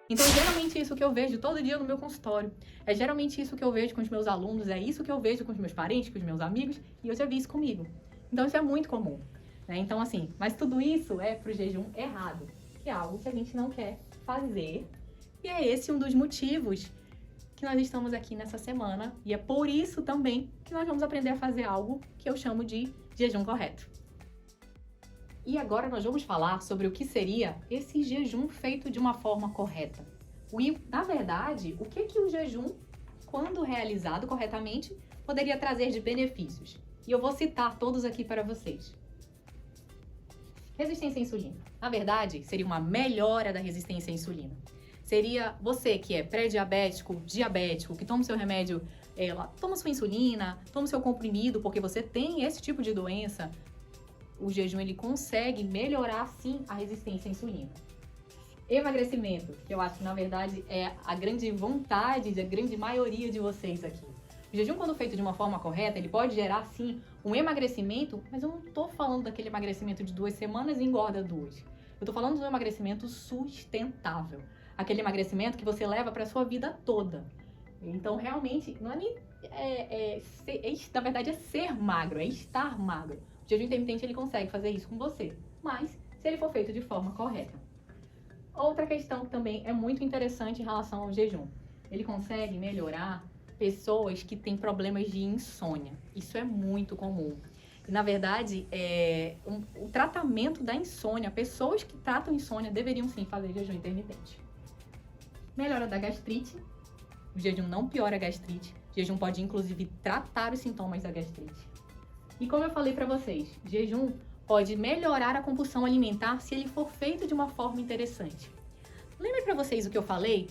Então, é geralmente isso que eu vejo todo dia no meu consultório. É geralmente isso que eu vejo com os meus alunos, é isso que eu vejo com os meus parentes, com os meus amigos, e eu já vi isso comigo. Então, isso é muito comum, né? Então, assim, mas tudo isso é pro jejum errado, que é algo que a gente não quer fazer. E é esse um dos motivos que nós estamos aqui nessa semana, e é por isso também que nós vamos aprender a fazer algo que eu chamo de jejum correto. E agora nós vamos falar sobre o que seria esse jejum feito de uma forma correta. E, na verdade, o que o jejum, quando realizado corretamente, poderia trazer de benefícios. E eu vou citar todos aqui para vocês. Resistência à insulina. Na verdade, seria uma melhora da resistência à insulina. Seria você que é pré-diabético, diabético, que toma o seu remédio, toma sua insulina, toma o seu comprimido, porque você tem esse tipo de doença. O jejum ele consegue melhorar sim a resistência à insulina. Emagrecimento, que eu acho que na verdade é a grande vontade da grande maioria de vocês aqui. O jejum, quando feito de uma forma correta, ele pode gerar sim um emagrecimento, mas eu não estou falando daquele emagrecimento de 2 semanas e engorda 2. Eu estou falando do emagrecimento sustentável. Aquele emagrecimento que você leva para a sua vida toda. Então, realmente, não é nem... na verdade, é ser magro, é estar magro. O jejum intermitente ele consegue fazer isso com você, mas se ele for feito de forma correta. Outra questão que também é muito interessante em relação ao jejum. Ele consegue melhorar pessoas que têm problemas de insônia. Isso é muito comum. E, na verdade, o tratamento da insônia, pessoas que tratam insônia deveriam sim fazer jejum intermitente. Melhora da gastrite. O jejum não piora a gastrite. O jejum pode, inclusive, tratar os sintomas da gastrite. E como eu falei para vocês, jejum pode melhorar a compulsão alimentar se ele for feito de uma forma interessante. Lembra para vocês o que eu falei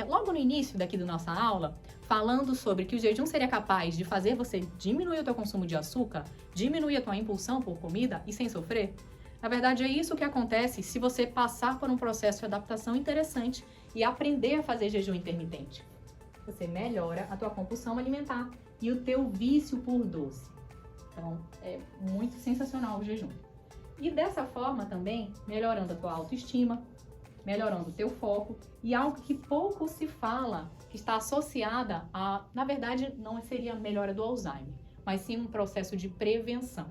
logo no início daqui da nossa aula, falando sobre que o jejum seria capaz de fazer você diminuir o teu consumo de açúcar, diminuir a tua impulsão por comida e sem sofrer? Na verdade, é isso que acontece se você passar por um processo de adaptação interessante e aprender a fazer jejum intermitente. Você melhora a tua compulsão alimentar e o teu vício por doce. Então, é muito sensacional o jejum. E dessa forma também, melhorando a tua autoestima, melhorando o teu foco e algo que pouco se fala, que está associada a, na verdade, não seria a melhora do Alzheimer, mas sim um processo de prevenção.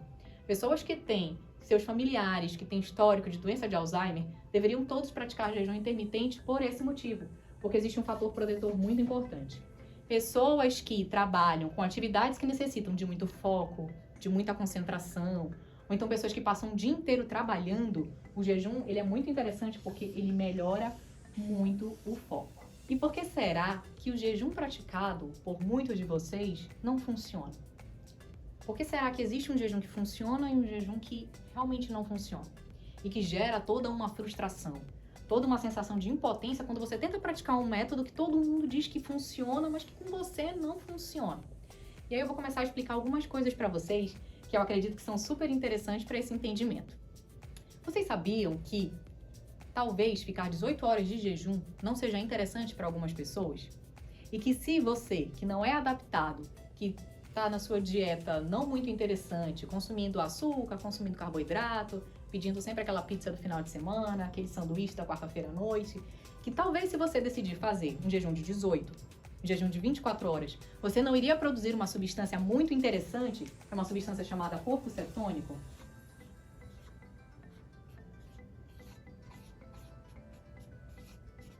Pessoas que têm seus familiares, que têm histórico de doença de Alzheimer, deveriam todos praticar jejum intermitente por esse motivo, porque existe um fator protetor muito importante. Pessoas que trabalham com atividades que necessitam de muito foco, de muita concentração, ou então pessoas que passam o dia inteiro trabalhando, o jejum ele é muito interessante porque ele melhora muito o foco. E por que será que o jejum praticado por muitos de vocês não funciona? Por que será que existe um jejum que funciona e um jejum que realmente não funciona? E que gera toda uma frustração, toda uma sensação de impotência quando você tenta praticar um método que todo mundo diz que funciona, mas que com você não funciona. E aí eu vou começar a explicar algumas coisas para vocês que eu acredito que são super interessantes para esse entendimento. Vocês sabiam que talvez ficar 18 horas de jejum não seja interessante para algumas pessoas? E que se você, que não é adaptado, que está na sua dieta não muito interessante, consumindo açúcar, consumindo carboidrato, pedindo sempre aquela pizza do final de semana, aquele sanduíche da quarta-feira à noite, que talvez se você decidir fazer um jejum de 18, um jejum de 24 horas, você não iria produzir uma substância muito interessante, é uma substância chamada corpo cetônico.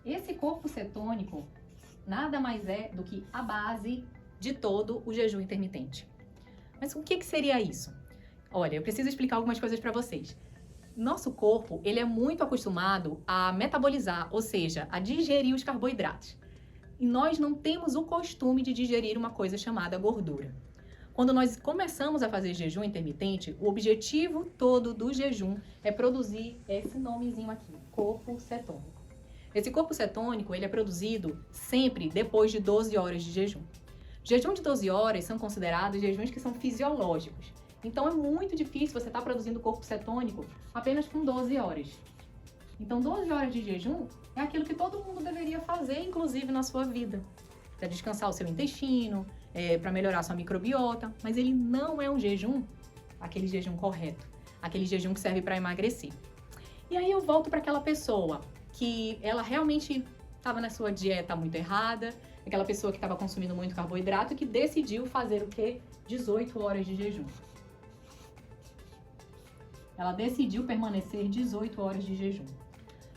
Esse corpo cetônico nada mais é do que a base de todo o jejum intermitente. Mas o que seria isso? Olha, eu preciso explicar algumas coisas para vocês. Nosso corpo, ele é muito acostumado a metabolizar, ou seja, a digerir os carboidratos. E nós não temos o costume de digerir uma coisa chamada gordura. Quando nós começamos a fazer jejum intermitente, o objetivo todo do jejum é produzir esse nomezinho aqui, corpo cetônico. Esse corpo cetônico, ele é produzido sempre depois de 12 horas de jejum. Jejum de 12 horas são considerados jejuns que são fisiológicos. Então, é muito difícil você estar produzindo corpo cetônico apenas com 12 horas. Então, 12 horas de jejum é aquilo que todo mundo deveria fazer, inclusive na sua vida. Para descansar o seu intestino, para melhorar a sua microbiota. Mas ele não é um jejum, aquele jejum correto. Aquele jejum que serve para emagrecer. E aí eu volto para aquela pessoa que ela realmente estava na sua dieta muito errada, aquela pessoa que estava consumindo muito carboidrato e que decidiu fazer o quê? 18 horas de jejum. Ela decidiu permanecer 18 horas de jejum.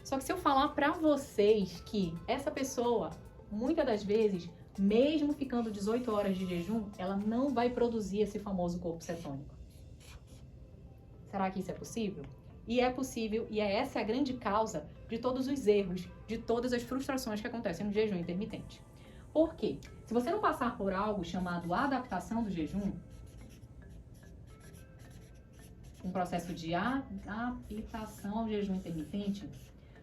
Só que se eu falar pra vocês que essa pessoa, muitas das vezes, mesmo ficando 18 horas de jejum, ela não vai produzir esse famoso corpo cetônico. Será que isso é possível? E é possível, e essa é a grande causa de todos os erros, de todas as frustrações que acontecem no jejum intermitente. Por quê? Se você não passar por algo chamado adaptação do jejum, um processo de adaptação ao jejum intermitente,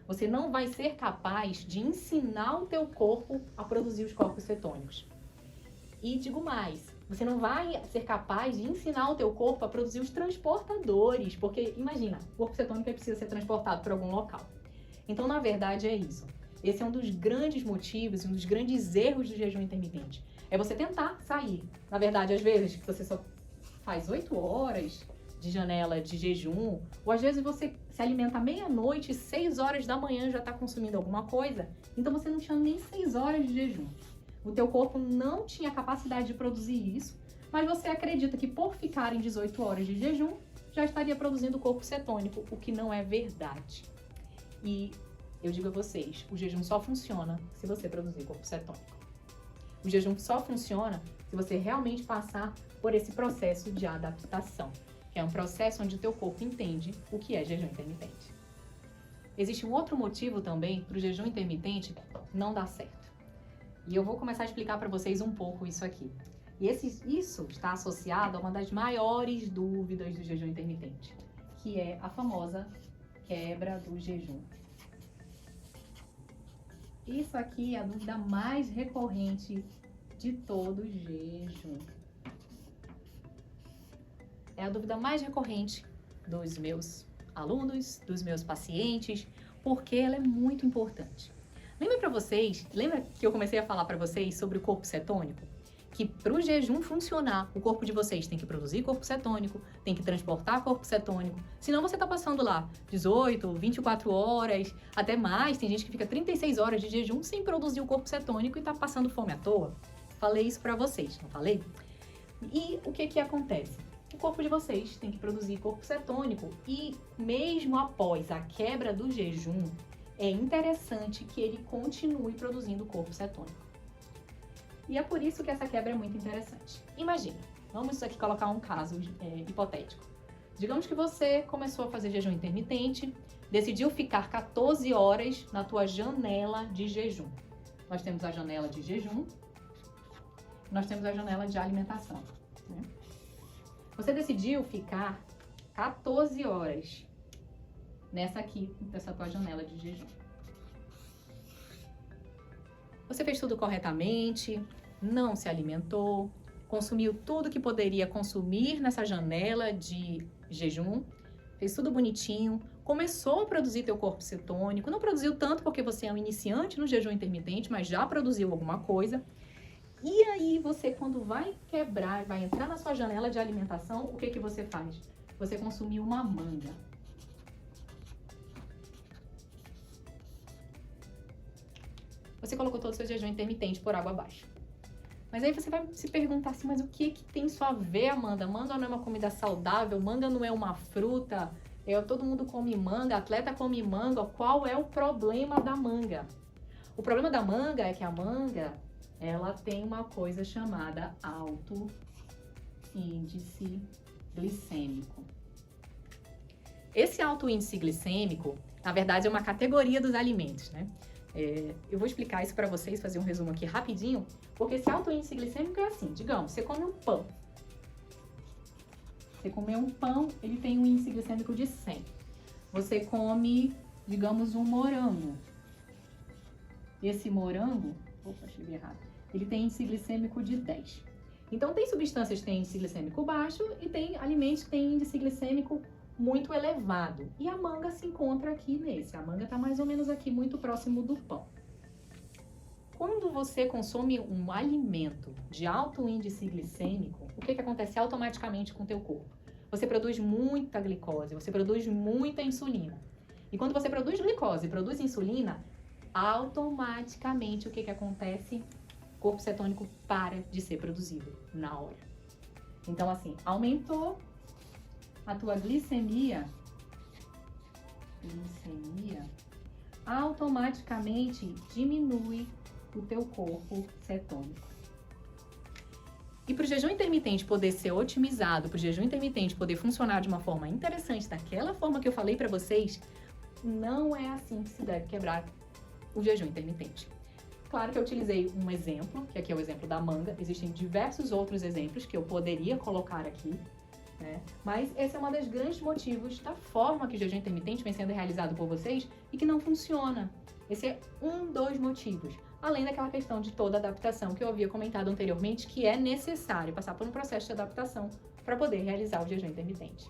você não vai ser capaz de ensinar o teu corpo a produzir os corpos cetônicos. E digo mais, você não vai ser capaz de ensinar o teu corpo a produzir os transportadores, porque imagina, o corpo cetônico precisa ser transportado para algum local. Então, na verdade, é isso. Esse é um dos grandes motivos, um dos grandes erros do jejum intermitente. É você tentar sair. Na verdade, às vezes, você só faz 8 horas de janela de jejum, ou às vezes você se alimenta meia-noite, 6 horas da manhã já está consumindo alguma coisa, então você não tinha nem 6 horas de jejum. O teu corpo não tinha capacidade de produzir isso, mas você acredita que por ficar em 18 horas de jejum, já estaria produzindo corpo cetônico, o que não é verdade. E eu digo a vocês, o jejum só funciona se você produzir corpo cetônico. O jejum só funciona se você realmente passar por esse processo de adaptação, que é um processo onde o teu corpo entende o que é jejum intermitente. Existe um outro motivo também para o jejum intermitente não dar certo. E eu vou começar a explicar para vocês um pouco isso aqui. E isso está associado a uma das maiores dúvidas do jejum intermitente, que é a famosa quebra do jejum. Isso aqui é a dúvida mais recorrente de todo jejum. É a dúvida mais recorrente dos meus alunos, dos meus pacientes, porque ela é muito importante. Lembra que eu comecei a falar para vocês sobre o corpo cetônico? Que para o jejum funcionar, o corpo de vocês tem que produzir corpo cetônico, tem que transportar corpo cetônico, senão você está passando lá 18, 24 horas, até mais, tem gente que fica 36 horas de jejum sem produzir o corpo cetônico e está passando fome à toa. Falei isso para vocês, não falei? E o que acontece? O corpo de vocês tem que produzir corpo cetônico e mesmo após a quebra do jejum, é interessante que ele continue produzindo corpo cetônico. E é por isso que essa quebra é muito interessante. Imagina, vamos aqui colocar um caso hipotético. Digamos que você começou a fazer jejum intermitente, decidiu ficar 14 horas na tua janela de jejum. Nós temos a janela de jejum, nós temos a janela de alimentação, né? Você decidiu ficar 14 horas nessa tua janela de jejum. Você fez tudo corretamente, não se alimentou, consumiu tudo que poderia consumir nessa janela de jejum, fez tudo bonitinho, começou a produzir teu corpo cetônico, não produziu tanto porque você é um iniciante no jejum intermitente, mas já produziu alguma coisa. E aí você, quando vai quebrar, vai entrar na sua janela de alimentação, o que você faz? Você consumiu uma manga. Você colocou todo o seu jejum intermitente por água abaixo. Mas aí você vai se perguntar assim, mas o que tem isso a ver, Amanda? Manga não é uma comida saudável, manga não é uma fruta, todo mundo come manga, atleta come manga, qual é o problema da manga? O problema da manga é que a manga, ela tem uma coisa chamada alto índice glicêmico. Esse alto índice glicêmico, na verdade, é uma categoria dos alimentos, né? Eu vou explicar isso para vocês, fazer um resumo aqui rapidinho, porque esse alto índice glicêmico é assim, digamos, você come um pão. Você comer um pão, ele tem um índice glicêmico de 100. Você come, digamos, um morango. Esse morango, escrevi errado, ele tem índice glicêmico de 10. Então, tem substâncias que têm índice glicêmico baixo e tem alimentos que têm índice glicêmico muito elevado. E a manga se encontra aqui nesse. A manga está mais ou menos aqui, muito próximo do pão. Quando você consome um alimento de alto índice glicêmico, o que acontece automaticamente com o teu corpo? Você produz muita glicose, você produz muita insulina. E quando você produz glicose, produz insulina, automaticamente o que acontece? O corpo cetônico para de ser produzido na hora. Então, assim, aumentou a tua glicemia, automaticamente diminui o teu corpo cetônico. E para o jejum intermitente poder ser otimizado, para o jejum intermitente poder funcionar de uma forma interessante, daquela forma que eu falei para vocês, não é assim que se deve quebrar o jejum intermitente. Claro que eu utilizei um exemplo, que aqui é o exemplo da manga, existem diversos outros exemplos que eu poderia colocar aqui, né? Mas esse é um dos grandes motivos da forma que o jejum intermitente vem sendo realizado por vocês e que não funciona. Esse é um dos motivos. Além daquela questão de toda a adaptação que eu havia comentado anteriormente, que é necessário passar por um processo de adaptação para poder realizar o jejum intermitente.